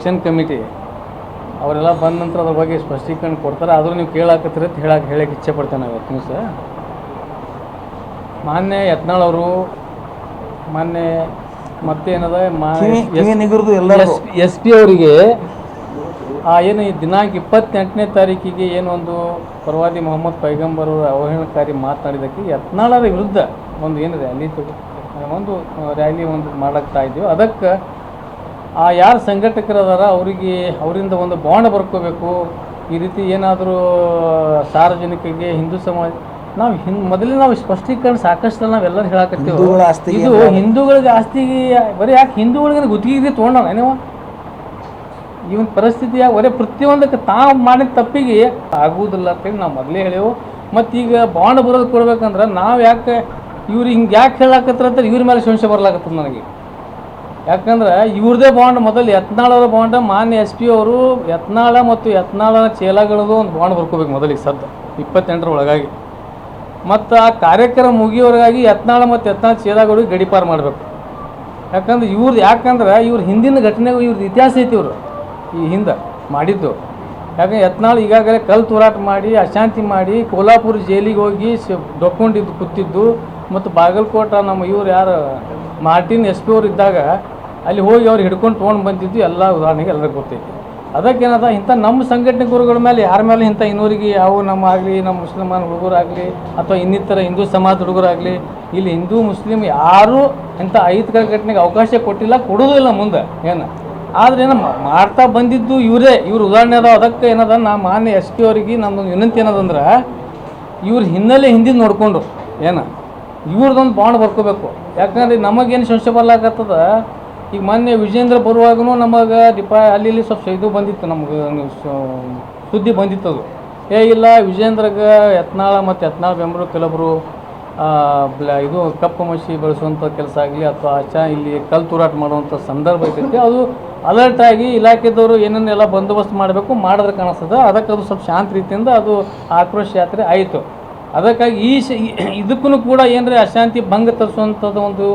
Selection committee ಅವರೆಲ್ಲ ಬಂದ ನಂತರ ಅದ್ರ ಬಗ್ಗೆ ಸ್ಪಷ್ಟೀಕರಣ ಕೊಡ್ತಾರೆ. ಆದರೂ ನೀವು ಕೇಳಾಕತ್ತೀರಿ ಅಂತ ಹೇಳಕ್ಕೆ ಇಚ್ಛೆ ಪಡ್ತೇವೆ ನಾವು ಇವತ್ತು ದಿವಸ. ಮಾನ್ಯ ಯತ್ನಾಳ್ ಅವರು ಮಾನ್ಯ ಮತ್ತೇನದ ಎಸ್ ಪಿ ಅವರಿಗೆ ಏನು ಈ ದಿನಾಂಕ 28ನೇ ತಾರೀಕಿಗೆ ಏನೊಂದು ಪ್ರವಾದಿ ಮೊಹಮ್ಮದ್ ಪೈಗಂಬರ್ ಅವರು ಅವಹೇಳನಕಾರಿ ಮಾತನಾಡಿದ್ದಕ್ಕೆ ಯತ್ನಾಳರ ವಿರುದ್ಧ ಒಂದು ಏನು ರ್ಯಾಲಿ ಒಂದು ಮಾಡಕ್ತಾ ಇದ್ದೀವಿ. ಅದಕ್ಕೆ ಯಾರು ಸಂಘಟಕರದಾರ ಅವರಿಂದ ಒಂದು ಬಾಂಡ್ ಬರ್ಕೋಬೇಕು. ಈ ರೀತಿ ಏನಾದರೂ ಸಾರ್ವಜನಿಕರಿಗೆ ಹಿಂದೂ ಸಮಾಜ ಮೊದಲೇ ನಾವು ಸ್ಪಷ್ಟೀಕರಣ ಸಾಕಷ್ಟು ನಾವೆಲ್ಲರೂ ಹೇಳಕತ್ತೀವಿ. ಇದು ಹಿಂದೂಗಳಿಗೆ ಆಸ್ತಿಗೆ ಬರೀ ಯಾಕೆ ಹಿಂದೂಗಳಿಗೆ ಗುತ್ತಿಗೆ ತೊಗೊಂಡ ನೀವು ಇವನ್ ಪರಿಸ್ಥಿತಿ ಯಾಕೆ ಬರೀ ಪ್ರತಿಯೊಂದಕ್ಕೆ ತಾವು ಮಾಡಿದ ತಪ್ಪಿಗೆ ಆಗುವುದಿಲ್ಲ ಅಂತೇಳಿ ನಾವು ಮೊದಲೇ ಹೇಳೇವು. ಮತ್ತು ಈಗ ಬಾಂಡ್ ಬರೋದು ಕೊಡ್ಬೇಕಂದ್ರೆ ನಾವು ಯಾಕೆ ಇವ್ರು ಹಿಂಗೆ ಯಾಕೆ ಹೇಳಾಕತ್ರ ಅಂತ ಇವ್ರ ಮೇಲೆ ಸಂಶಯ ಬರ್ಲಾಕತ್ತದ ನನಗೆ. ಯಾಕಂದ್ರೆ ಇವ್ರದೇ ಬಾಂಡ್ ಮೊದಲು ಯತ್ನಾಳವರ ಬಾಂಡ್ ಮಾನ್ಯ ಎಸ್ ಪಿ ಅವರು ಯತ್ನಾಳ ಮತ್ತು ಯತ್ನಾಳ ಚೇಲಾಗಳದು ಒಂದು ಬಾಂಡ್ ಬರ್ಕೋಬೇಕು ಮೊದಲಿಗೆ ಸದ್ದು 28ರ ಒಳಗಾಗಿ. ಮತ್ತು ಆ ಕಾರ್ಯಕ್ರಮ ಮುಗಿಯೋವರೆಗಾಗಿ ಯತ್ನಾಳ ಮತ್ತು ಯತ್ನಾಳ ಚೇಲಾಗಳಿಗೆ ಗಡಿಪಾರು ಮಾಡಬೇಕು. ಯಾಕಂದ್ರೆ ಇವ್ರ ಹಿಂದಿನ ಘಟನೆಗೂ ಇವ್ರದ್ದು ಇತಿಹಾಸ ಐತಿ. ಇವರು ಈ ಹಿಂದೆ ಮಾಡಿದ್ದು ಯಾಕಂದ್ರೆ ಯತ್ನಾಳ್ ಈಗಾಗಲೇ ಕಲ್ಲು ತೂರಾಟ ಮಾಡಿ ಅಶಾಂತಿ ಮಾಡಿ ಕೋಲ್ಹಾಪುರ ಜೈಲಿಗೆ ಹೋಗಿ ಡೊಕ್ಕೊಂಡಿದ್ದು ಕೂತಿದ್ದು. ಮತ್ತು ಬಾಗಲಕೋಟ ನಮ್ಮ ಇವ್ರು ಯಾರು ಮಾರ್ಟಿನ್ ಎಸ್ ಪಿ ಅವ್ರು ಇದ್ದಾಗ ಅಲ್ಲಿ ಹೋಗಿ ಅವ್ರು ಹಿಡ್ಕೊಂಡು ತೊಗೊಂಡು ಬಂದಿದ್ದು ಎಲ್ಲ ಉದಾಹರಣೆಗೆ ಎಲ್ಲರಿಗೂ ಗೊತ್ತೈತಿ. ಅದಕ್ಕೇನದ ಇಂಥ ನಮ್ಮ ಸಂಘಟನೆ ಗುರುಗಳ ಮೇಲೆ ಯಾರ ಮೇಲೆ ಇಂಥ ಇನ್ನೂರಿಗೆ ಯಾವ ನಮ್ಮ ಮುಸ್ಲಿಮಾನ್ ಹುಡುಗರಾಗಲಿ ಅಥವಾ ಇನ್ನಿತರ ಹಿಂದೂ ಸಮಾಜ ಹುಡುಗರಾಗಲಿ ಇಲ್ಲಿ ಹಿಂದೂ ಮುಸ್ಲಿಮ್ ಯಾರೂ ಇಂಥ ಅಹಿತಕರ ಘಟನೆಗೆ ಅವಕಾಶ ಕೊಟ್ಟಿಲ್ಲ, ಕೊಡೋದು ಇಲ್ಲ ಮುಂದೆ ಏನು. ಆದರೆ ಏನೋ ಮಾಡ್ತಾ ಬಂದಿದ್ದು ಇವ್ರ ಉದಾಹರಣೆ ಅದಾವ. ಅದಕ್ಕೆ ಏನದ ನಾ ಮಾನ್ಯ ಎಸ್ ಪಿ ಅವರಿಗೆ ನಮ್ಮದೊಂದು ವಿನಂತಿ ಏನದಂದ್ರೆ ಇವ್ರ ಹಿನ್ನೆಲೆ ಹಿಂದಿನ ನೋಡಿಕೊಂಡು ಇವ್ರದ್ದೊಂದು ಬಾಂಡ್ ಬರ್ಕೋಬೇಕು. ಯಾಕಂದ್ರೆ ನಮಗೇನು ಸಂಶಯ ಬರ್ಲಾಕತ್ತದ. ಈಗ ಮೊನ್ನೆ ವಿಜೇಂದ್ರ ಬರುವಾಗೂ ನಮಗೆ ಅಲ್ಲಿ ಸ್ವಲ್ಪ ಇದು ಬಂದಿತ್ತು, ನಮಗೆ ಸುದ್ದಿ ಬಂದಿತ್ತು. ಅದು ಇಲ್ಲ ವಿಜೇಂದ್ರಗೆ ಯತ್ನಾಳ ಮತ್ತು ಯತ್ನಾಳ ಬೆಂಬಲ ಕೆಲವರು ಇದು ಕಪ್ಪು ಮಸಿ ಬೆಳೆಸುವಂಥ ಕೆಲಸ ಆಗಲಿ ಅಥವಾ ಇಲ್ಲಿ ಕಲ್ಲು ತೂರಾಟ ಮಾಡುವಂಥ ಸಂದರ್ಭ ಐತೈತಿ. ಅದು ಅಲರ್ಟ್ ಆಗಿ ಇಲಾಖೆದವರು ಏನೇನೆಲ್ಲ ಬಂದೋಬಸ್ತ್ ಮಾಡಬೇಕು ಮಾಡಿದ್ರೆ ಕಾಣಿಸ್ತದೆ. ಅದಕ್ಕೆ ಅದು ಸ್ವಲ್ಪ ಶಾಂತ ರೀತಿಯಿಂದ ಅದು ಆಕ್ರೋಶ ಯಾತ್ರೆ ಆಯಿತು. ಅದಕ್ಕಾಗಿ ಇದಕ್ಕೂ ಕೂಡ ಏನರೇ ಅಶಾಂತಿ ಭಂಗ ತರಿಸುವಂಥದ್ದು ಒಂದು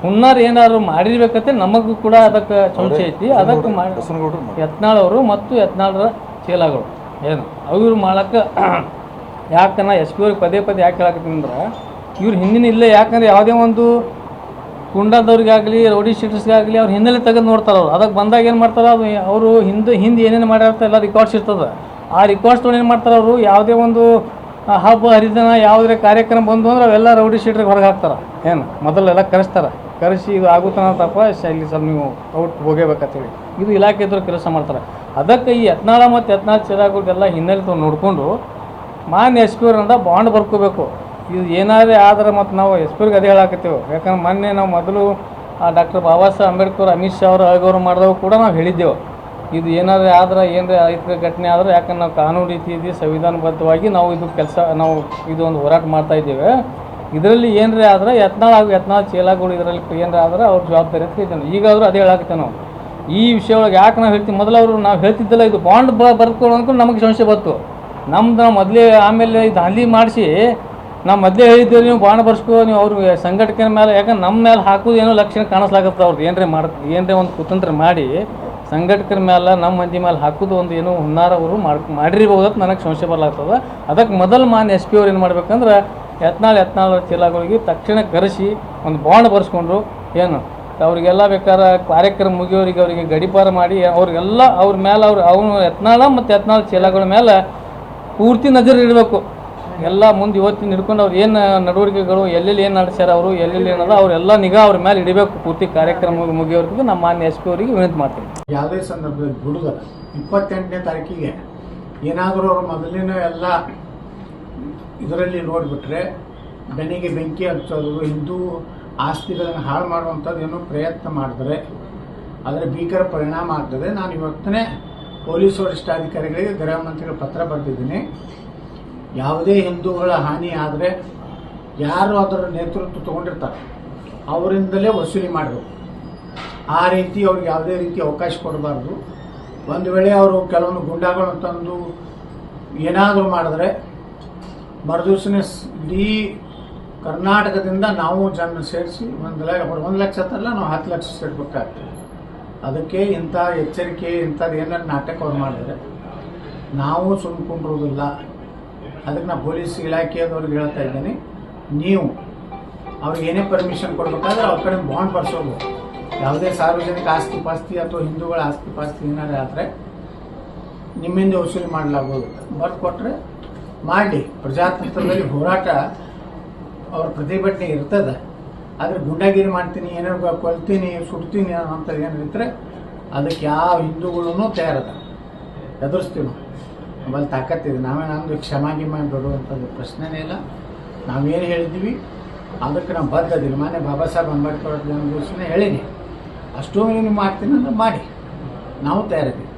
ಹುನ್ನಾರ ಏನಾದ್ರು ಮಾಡಿರ್ಬೇಕಂತೆ ನಮಗೂ ಕೂಡ ಅದಕ್ಕೆ ಸಂಶಯ ಐತಿ. ಅದಕ್ಕೆ ಯತ್ನಾಳ್ ಅವರು ಮತ್ತು ಯತ್ನಾಳರ ಚೇಲಾಗಳು ಏನು ಅವ್ರು ಮಾಡೋಕ್ಕೆ ಯಾಕನ್ನ ಎಸ್ ಪಿ ಅವ್ರಿಗೆ ಪದೇ ಯಾಕೆ ಹೇಳಕತ್ತೀನಿ ಅಂದ್ರೆ ಇವ್ರು ಹಿಂದಿನ ಇಲ್ಲೇ. ಯಾಕಂದ್ರೆ ಯಾವುದೇ ಒಂದು ಗುಂಡಾದವ್ರಿಗಾಗಲಿ ರೌಡಿ ಶೀಟರ್ಸ್ಗಾಗಲಿ ಅವ್ರು ಹಿನ್ನೆಲೆ ತೆಗೆದು ನೋಡ್ತಾರೆ. ಅವ್ರು ಅದಕ್ಕೆ ಬಂದಾಗ ಏನು ಮಾಡ್ತಾರೆ, ಅದು ಅವರು ಹಿಂದೆ ಏನೇನು ಮಾಡಿರ್ತಾರೆ ಎಲ್ಲ ರಿಕಾರ್ಡ್ಸ್ ಇರ್ತದೆ. ಆ ರಿಕಾರ್ಡ್ಸ್ ತೊಗೊಂಡು ಏನು ಮಾಡ್ತಾರೆ, ಅವರು ಯಾವುದೇ ಒಂದು ಹಬ್ಬ ಹರಿದಿನ ಯಾವುದೇ ಕಾರ್ಯಕ್ರಮ ಬಂದು ಅಂದ್ರೆ ಅವೆಲ್ಲ ರೌಡಿ ಶೀಟ್ರಿಗೆ ಹೊರಗೆ ಹಾಕ್ತಾರೆ. ಏನು ಮೊದಲೆಲ್ಲ ಕರೆಸಿ ಇದು ಆಗುತ್ತಾನಂತಪ್ಪ ಇಲ್ಲಿ ಸ್ವಲ್ಪ ನೀವು ಔಟ್ ಹೋಗಬೇಕಂತೇಳಿ ಇದು ಇಲಾಖೆದವ್ರು ಕೆಲಸ ಮಾಡ್ತಾರೆ. ಅದಕ್ಕೆ ಈ ಯತ್ನಾಳ ಮತ್ತು ಯತ್ನಾಳ ಚೇಲಾಗಳಿಗೆಲ್ಲ ಹಿನ್ನೆಲೆ ತೊಗೊಂಡು ನೋಡಿಕೊಂಡು ಮಾನ್ಯ ಎಸ್ ಪಿ ಅವ್ರಿಂದ ಬಾಂಡ್ ಬರ್ಕೋಬೇಕು. ಇದು ಏನಾರೇ ಆದ್ರೆ ಮತ್ತು ನಾವು ಎಸ್ ಪಿ ಅವ್ರಿಗೆ ಅದೇ ಹೇಳಾಕತ್ತೇವೆ. ಯಾಕಂದ್ರೆ ಮೊನ್ನೆ ನಾವು ಮೊದಲು ಡಾಕ್ಟರ್ ಬಾಬಾ ಸಾಹೇಬ್ ಅಂಬೇಡ್ಕರ್ ಅಮಿತ್ ಶಾ ಅವರು ಅಗೌರವ ಮಾಡಿದಾಗ ಕೂಡ ನಾವು ಹೇಳಿದ್ದೆವು, ಇದು ಏನಾದರೂ ಆದ್ರೆ ಏನರೇ ಅಹಿತಕರ ಘಟನೆ ಆದರೆ ಯಾಕಂದ್ರೆ ನಾವು ಕಾನೂನು ರೀತಿ ಸಂವಿಧಾನಬದ್ಧವಾಗಿ ನಾವು ಇದು ಒಂದು ಹೋರಾಟ ಮಾಡ್ತಾಯಿದ್ದೇವೆ. ಇದರಲ್ಲಿ ಏನರೇ ಆದರೆ ಯತ್ನಾಳ್ ಚೇಲಾಗಳು ಇದರಲ್ಲಿ ಏನರೇ ಆದರೆ ಅವ್ರ ಜವಾಬ್ದಾರಿ ಅಂತ ಹೇಳ್ತೇನೆ. ಈಗಾದರೂ ಅದೇ ಹೇಳಾಕತ್ತೇವೆ ನಾವು. ಈ ವಿಷಯ ಒಳಗೆ ಯಾಕೆ ನಾವು ಹೇಳ್ತೀವಿ, ಮೊದಲು ನಾವು ಹೇಳ್ತಿದ್ದಲ್ಲ ಇದು ಬಾಂಡ್ ಬರ್ಕೊಂಡು ಅಂದ್ಕೊಂಡು ನಮಗೆ ಸಂಶಯ ಬಂತು. ನಾವು ಮೊದಲೇ ಆಮೇಲೆ ಇದು ಅಲ್ಲಿ ಮಾಡಿಸಿ ನಾವು ಮೊದಲೇ ಹೇಳಿದ್ದೇವೆ ನೀವು ಬಾಂಡ್ ಬರ್ಸ್ಕೋ ನೀವು ಅವ್ರ ಸಂಘಟನೆ ಮೇಲೆ. ಯಾಕಂದ್ರೆ ನಮ್ಮ ಮೇಲೆ ಹಾಕೋದು ಏನೋ ಲಕ್ಷಣ ಕಾಣಿಸ್ಲಾಗತ್ತೆ. ಅವ್ರದ್ದು ಏನರೇ ಒಂದು ಕುತಂತ್ರ ಮಾಡಿ ಸಂಘಟಕರ ಮೇಲೆ ನಮ್ಮ ಮಂದಿ ಮೇಲೆ ಹಾಕೋದು ಒಂದು ಏನೋ ಹುನ್ನಾರ ಅವರು ಮಾಡಿರ್ಬೋದು ಅಂತ ನನಗೆ ಸಂಶಯ ಬರ್ಲಾಗ್ತದೆ. ಅದಕ್ಕೆ ಮೊದಲು ಮಾನ್ಯ ಎಸ್ ಪಿ ಅವ್ರು ಏನು ಮಾಡ್ಬೇಕಂದ್ರೆ ಯತ್ನಾಳ ಚೇಲಾಗಳಿಗೆ ತಕ್ಷಣ ಕರೆಸಿ ಒಂದು ಬಾಂಡ್ ಬರ್ಸ್ಕೊಂಡ್ರು ಏನು ಅವರಿಗೆಲ್ಲ ಬೇಕಾದ್ರೆ ಕಾರ್ಯಕ್ರಮ ಮುಗಿಯೋರಿಗೆ ಅವರಿಗೆ ಗಡಿಪಾರ ಮಾಡಿ ಅವ್ರಿಗೆಲ್ಲ ಅವ್ರ ಮೇಲೆ ಅವನು ಯತ್ನಾಳ ಮತ್ತು ಯತ್ನಾಳ ಚೇಲಾಗಳ ಮೇಲೆ ಪೂರ್ತಿ ನಜರ್ ಇಡಬೇಕು. ಎಲ್ಲ ಮುಂದೆ ಇವತ್ತಿನ ಹಿಡ್ಕೊಂಡು ಅವ್ರು ಏನು ನಡವಳಿಕೆಗಳು ಎಲ್ಲೆಲ್ಲಿ ಏನು ನಡೆಸ್ಯಾರ ಅವರು ಎಲ್ಲೆಲ್ಲಿ ಏನದ ಅವರೆಲ್ಲ ನಿಗಾ ಅವ್ರ ಮೇಲೆ ಇಡಬೇಕು. ಪೂರ್ತಿ ಕಾರ್ಯಕ್ರಮ ಮುಗಿಯೋವರೆಗೂ ನಮ್ಮ ಮಾನ್ಯ ಎಸ್ ಪಿ ಅವರಿಗೆ ವಿನಂತಿ ಮಾಡ್ತೀನಿ. ಯಾವುದೇ ಸಂದರ್ಭದಲ್ಲಿ ಬಿಡುಗಲ್ಲ 28ನೇ ತಾರೀಕಿಗೆ ಏನಾದರೂ ಅವರು ಮೊದಲಿನ ಎಲ್ಲ ಇದರಲ್ಲಿ ನೋಡಿಬಿಟ್ರೆ ಬೆನ್ನಿಗೆ ಬೆಂಕಿ ಹಚ್ಚೋದು, ಹಿಂದೂ ಆಸ್ತಿಗಳನ್ನು ಹಾಳು ಮಾಡುವಂಥದ್ದು ಏನೋ ಪ್ರಯತ್ನ ಮಾಡಿದ್ರೆ ಅದರ ಭೀಕರ ಪರಿಣಾಮ ಆಗ್ತದೆ. ನಾನು ಇವತ್ತನೇ ಪೊಲೀಸ್ ವರಿಷ್ಠಾಧಿಕಾರಿಗಳಿಗೆ ಗೃಹ ಮಂತ್ರಿಗಳ ಪತ್ರ ಬರೆದಿದ್ದೀನಿ. ಯಾವುದೇ ಹಿಂದೂಗಳ ಹಾನಿ ಆದರೆ ಯಾರು ಅದರ ನೇತೃತ್ವ ತಗೊಂಡಿರ್ತಾರೆ ಅವರಿಂದಲೇ ವಸೂಲಿ ಮಾಡಬೇಕು. ಆ ರೀತಿ ಅವ್ರಿಗೆ ಯಾವುದೇ ರೀತಿ ಅವಕಾಶ ಕೊಡಬಾರ್ದು. ಒಂದು ವೇಳೆ ಅವರು ಕೆಲವೊಂದು ಗುಂಡಾಗಳು ತಂದು ಏನಾದರೂ ಮಾಡಿದ್ರೆ ಮರುದಿವಸನೇ ಇಡೀ ಕರ್ನಾಟಕದಿಂದ ನಾವು ಜನ ಸೇರಿಸಿ 1 ಲಕ್ಷ ತರಲ್ಲ ನಾವು 10 ಲಕ್ಷ ಸೇರ್ಬೇಕಾಗ್ತದೆ. ಅದಕ್ಕೆ ಇಂಥ ಎಚ್ಚರಿಕೆ ಇಂಥದ್ದು ಏನಾರು ನಾಟಕ ಅವ್ರು ಮಾಡಿದ್ರೆ ನಾವು ಸುಮ್ಕೊಂಡಿರೋದಿಲ್ಲ. ಅದಕ್ಕೆ ನಾನು ಪೊಲೀಸ್ ಇಲಾಖೆಯವ್ರಿಗೆ ಹೇಳ್ತಾ ಇದ್ದೀನಿ, ನೀವು ಅವ್ರಿಗೆ ಏನೇ ಪರ್ಮಿಷನ್ ಕೊಡಬೇಕಾದ್ರೆ ಅವ್ರ ಕಡೆ ಬಾಂಡ್ ಬರ್ಸೋದು. ಯಾವುದೇ ಸಾರ್ವಜನಿಕ ಆಸ್ತಿ ಪಾಸ್ತಿ ಅಥವಾ ಹಿಂದೂಗಳ ಆಸ್ತಿ ಪಾಸ್ತಿ ಏನಾದ್ರು ಆದರೆ ನಿಮ್ಮಿಂದ ವಸೂಲಿ ಮಾಡಲಾಗೋದು. ಬರ್ದು ಕೊಟ್ಟರೆ ಮಾಡಿ. ಪ್ರಜಾತಂತ್ರದಲ್ಲಿ ಹೋರಾಟ ಅವ್ರ ಪ್ರತಿಭಟನೆ ಇರ್ತದೆ. ಆದರೆ ಗುಂಡಾಗಿರಿ ಮಾಡ್ತೀನಿ, ಏನಾರು ಕೊಲ್ತೀನಿ, ಸುಡ್ತೀನಿ ಅಂತ ಏನಿದ್ರೆ ಅದಕ್ಕೆ ಯಾವ ಹಿಂದೂಗಳೂ ತಯಾರದ ಎದುರಿಸ್ತೀವಿ ನಾವು. ನಮ್ಮಲ್ಲಿ ತಾಕತ್ತಿದೆ. ನಮ್ಮದು ಕ್ಷಮಾಗಿಮ ಬಿಡುವಂಥದ್ದು ಪ್ರಶ್ನೆನೇ ಇಲ್ಲ. ನಾವೇನು ಹೇಳಿದ್ದೀವಿ ಅದಕ್ಕೆ ನಾವು ಬದ್ಧದಿಲ್ಲ. ಮಾನ್ಯ ಬಾಬಾ ಸಾಹೇಬ್ ಅಂಬೇಡ್ಕರ್ ಜನ್ಮದಿವಸನೇ ಹೇಳೀನಿ. ಅಷ್ಟು ನೀವು ಮಾಡ್ತೀನಿ ಅಂದ್ರೆ ಮಾಡಿ, ನಾವು ತಯಾರಿದ್ದೀವಿ.